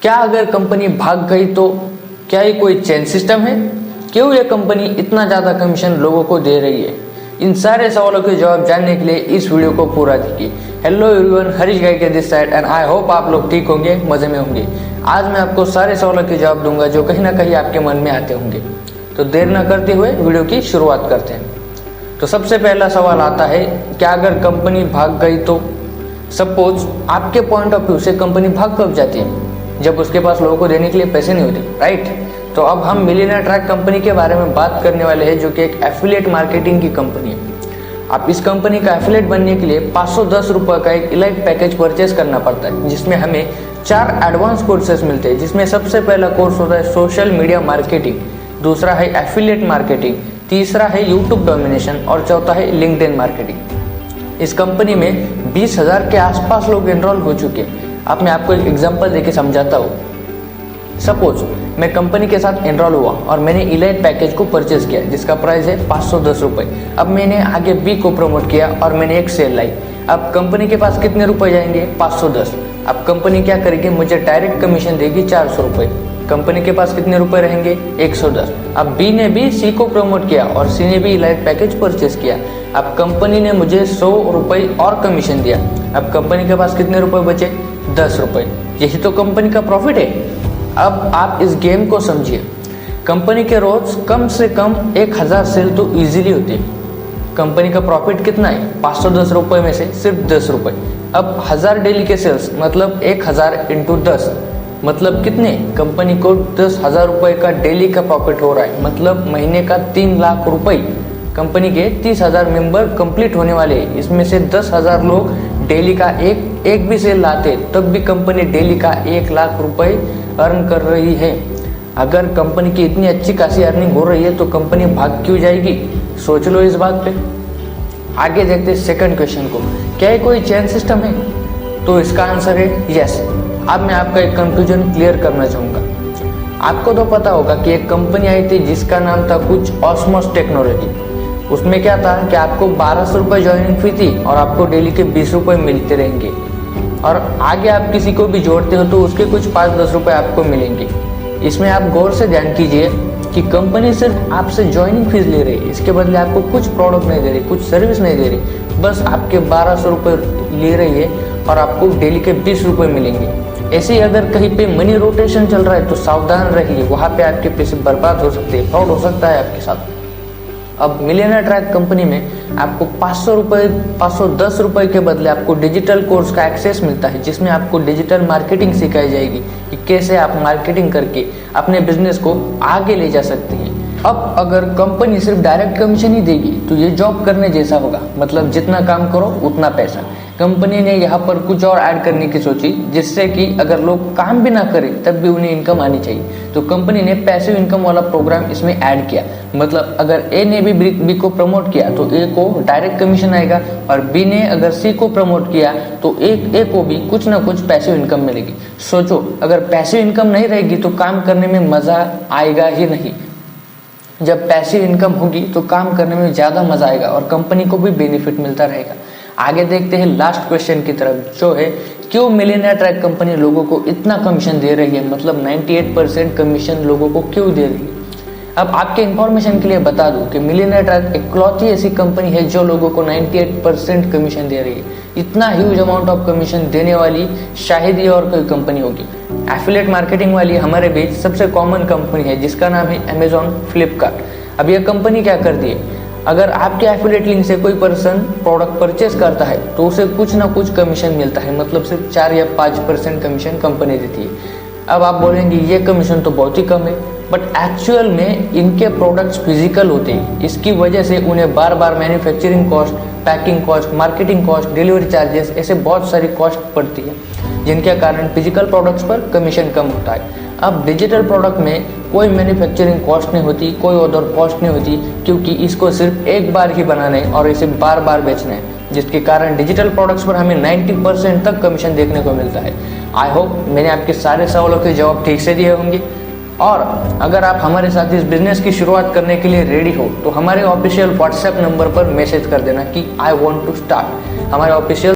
क्या अगर कंपनी भाग गई तो क्या ये कोई चेन सिस्टम है? क्यों ये कंपनी इतना ज़्यादा कमीशन लोगों को दे रही है? इन सारे सवालों के जवाब जानने के लिए इस वीडियो को पूरा देखिए। हेलो एवरीवन, हरीश गाय के this side and I hope आप लोग ठीक होंगे, मज़े में होंगे। आज मैं आपको सारे सवालों के जवाब दूंगा जो कहीं ना कहीं आपके मन में आते होंगे। तो देर न करते हुए वीडियो की शुरुआत करते हैं। तो सबसे पहला सवाल आता है, क्या अगर कंपनी भाग गई तो? सपोज आपके पॉइंट ऑफ व्यू से कंपनी भाग कब जाती है? जब उसके पास लोगों को देने के लिए पैसे नहीं होते, राइट? तो अब हम मिलियनेयर ट्रैक कंपनी के बारे में बात करने वाले हैं, जो कि एक एफिलिएट मार्केटिंग की कंपनी है। आप इस कंपनी का एफिलिएट बनने के लिए 510 रुपये का एक इलाइट पैकेज परचेस करना पड़ता है, जिसमें हमें 4 एडवांस कोर्सेज मिलते हैं। जिसमें सबसे पहला कोर्स होता है सोशल मीडिया मार्केटिंग, दूसरा है एफिलिएट मार्केटिंग, तीसरा है यूट्यूब डोमिनेशन और चौथा है लिंक्डइन मार्केटिंग। इस कंपनी में 20,000 के आसपास लोग एनरोल हो चुके हैं। अब मैं आपको एक एग्जांपल देके समझाता हूँ। सपोज मैं कंपनी के साथ एनरोल हुआ और मैंने इलाइट पैकेज को परचेज किया, जिसका प्राइस है 510 रुपये। अब मैंने आगे बी को प्रमोट किया और मैंने एक सेल लाई। अब कंपनी के पास कितने रुपए जाएंगे? 510। अब कंपनी क्या करेगी? मुझे डायरेक्ट कमीशन देगी 400 रुपये। कंपनी के पास कितने रुपए रहेंगे? 110। अब बी ने भी सी को प्रमोट किया और सी ने भी इलाइट पैकेज परचेज किया। अब कंपनी ने मुझे 100 रुपये और कमीशन दिया। अब कंपनी के पास कितने रुपए बचे? 10 रुपये। यही तो कंपनी का प्रॉफिट है। अब आप इस गेम को समझिए। कंपनी के रोज कम से कम 1000 सेल तो इजीली होती है। कंपनी का प्रॉफिट कितना है? 510 रुपये में से सिर्फ 10 रुपये। अब 1000 डेली के सेल्स मतलब 1000 इंटू 10 मतलब कितने? कंपनी को 10,000 रुपये का डेली का प्रॉफिट हो रहा है, मतलब महीने का 3 लाख रुपये। कंपनी के 30,000 मेंबर कंप्लीट होने वाले हैं। इसमें से 10,000 लोग डेली का एक भी सेल लाते, तब भी कंपनी डेली का 1 लाख रुपए अर्न कर रही है। अगर कंपनी की इतनी अच्छी खासी अर्निंग हो रही है तो कंपनी भाग क्यों जाएगी? सोच लो इस बात पे। आगे देखते हैं सेकंड क्वेश्चन को, क्या ये कोई चेन सिस्टम है? तो इसका आंसर है यस। अब मैं आपका एक कंफ्यूजन क्लियर करना चाहूँगा। आपको तो पता होगा कि एक कंपनी आई थी जिसका नाम था कुछ ऑस्मोस टेक्नोलॉजी। उसमें क्या था कि आपको 1200 रुपये ज्वाइनिंग फी थी और आपको डेली के 20 रुपये मिलते रहेंगे, और आगे आप किसी को भी जोड़ते हो तो उसके कुछ 5-10 रुपये आपको मिलेंगे। इसमें आप गौर से ध्यान कीजिए कि कंपनी सिर्फ आपसे ज्वाइनिंग फीस ले रही है, इसके बदले आपको कुछ प्रोडक्ट नहीं दे रही, कुछ सर्विस नहीं दे रही, बस आपके 1200 रुपये ले रही है और आपको डेली के 20 रुपये मिलेंगे। ऐसे ही अगर कहीं पे मनी रोटेशन चल रहा है तो सावधान रहिए, वहाँ पे आपके पैसे बर्बाद हो सकते हैं, फ्रॉड हो सकता है आपके साथ। अब मिलियनेयर ट्रैक कंपनी में आपको 510 रुपये के बदले आपको डिजिटल कोर्स का एक्सेस मिलता है, जिसमें आपको डिजिटल मार्केटिंग सिखाई जाएगी कि कैसे आप मार्केटिंग करके अपने बिजनेस को आगे ले जा सकते हैं। अब अगर कंपनी सिर्फ डायरेक्ट कमीशन ही देगी तो ये जॉब करने जैसा होगा, मतलब जितना काम करो उतना पैसा। कंपनी ने यहाँ पर कुछ और ऐड करने की सोची, जिससे कि अगर लोग काम भी ना करें तब भी उन्हें इनकम आनी चाहिए। तो कंपनी ने पैसिव इनकम वाला प्रोग्राम इसमें ऐड किया। मतलब अगर ए ने भी बी को प्रमोट किया तो ए को डायरेक्ट कमीशन आएगा, और बी ने अगर सी को प्रमोट किया तो ए को भी कुछ ना कुछ पैसिव इनकम मिलेगी। सोचो, अगर पैसिव इनकम नहीं रहेगी तो काम करने में मज़ा आएगा ही नहीं। जब पैसिव इनकम होगी तो काम करने में ज़्यादा मजा आएगा और कंपनी को भी बेनिफिट मिलता रहेगा। आगे देखते हैं लास्ट क्वेश्चन की तरफ, जो है क्यों मिलियनेयर ट्रैक कंपनी लोगों को इतना कमीशन दे रही है, मतलब 98% कमीशन लोगों को क्यों दे रही है। अब आपके इंफॉर्मेशन के लिए बता दूं कि मिलियनेयर ट्रैक इकलौती ऐसी कंपनी है जो लोगों को 98% कमीशन दे रही है। इतना ह्यूज अमाउंट ऑफ कमीशन देने वाली शायद ही और कोई कंपनी होगी। एफिलिएट मार्केटिंग वाली हमारे बीच सबसे कॉमन कंपनी है, जिसका नाम है अमेजॉन, फ्लिपकार्ट। अब यह कंपनी क्या करती है, अगर आपके एफिलिएट लिंक से कोई पर्सन प्रोडक्ट परचेस करता है तो उसे कुछ ना कुछ कमीशन मिलता है, मतलब सिर्फ 4 या 5% कमीशन कंपनी देती है। अब आप बोलेंगे ये कमीशन तो बहुत ही कम है, बट एक्चुअल में इनके प्रोडक्ट्स फिजिकल होते हैं। इसकी वजह से उन्हें बार बार manufacturing cost, packing cost, marketing cost, delivery charges, ऐसे बहुत सारी कॉस्ट पड़ती है, जिनके कारण फिजिकल प्रोडक्ट्स पर कमीशन कम होता है। अब डिजिटल प्रोडक्ट में कोई मैन्युफैक्चरिंग कॉस्ट नहीं होती, कोई अदर कॉस्ट नहीं होती, क्योंकि इसको सिर्फ एक बार ही बनाना है और इसे बार बार बेचना है, जिसके कारण डिजिटल प्रोडक्ट्स पर हमें 90% तक कमीशन देखने को मिलता है। आई होप मैंने आपके सारे सवालों के जवाब ठीक से दिए होंगे। और अगर आप हमारे साथ इस बिजनेस की शुरुआत करने के लिए रेडी हो तो हमारे ऑफिशियल व्हाट्सएप नंबर पर मैसेज कर देना कि आई वांट टू स्टार्ट। हमारे ऑफिशियल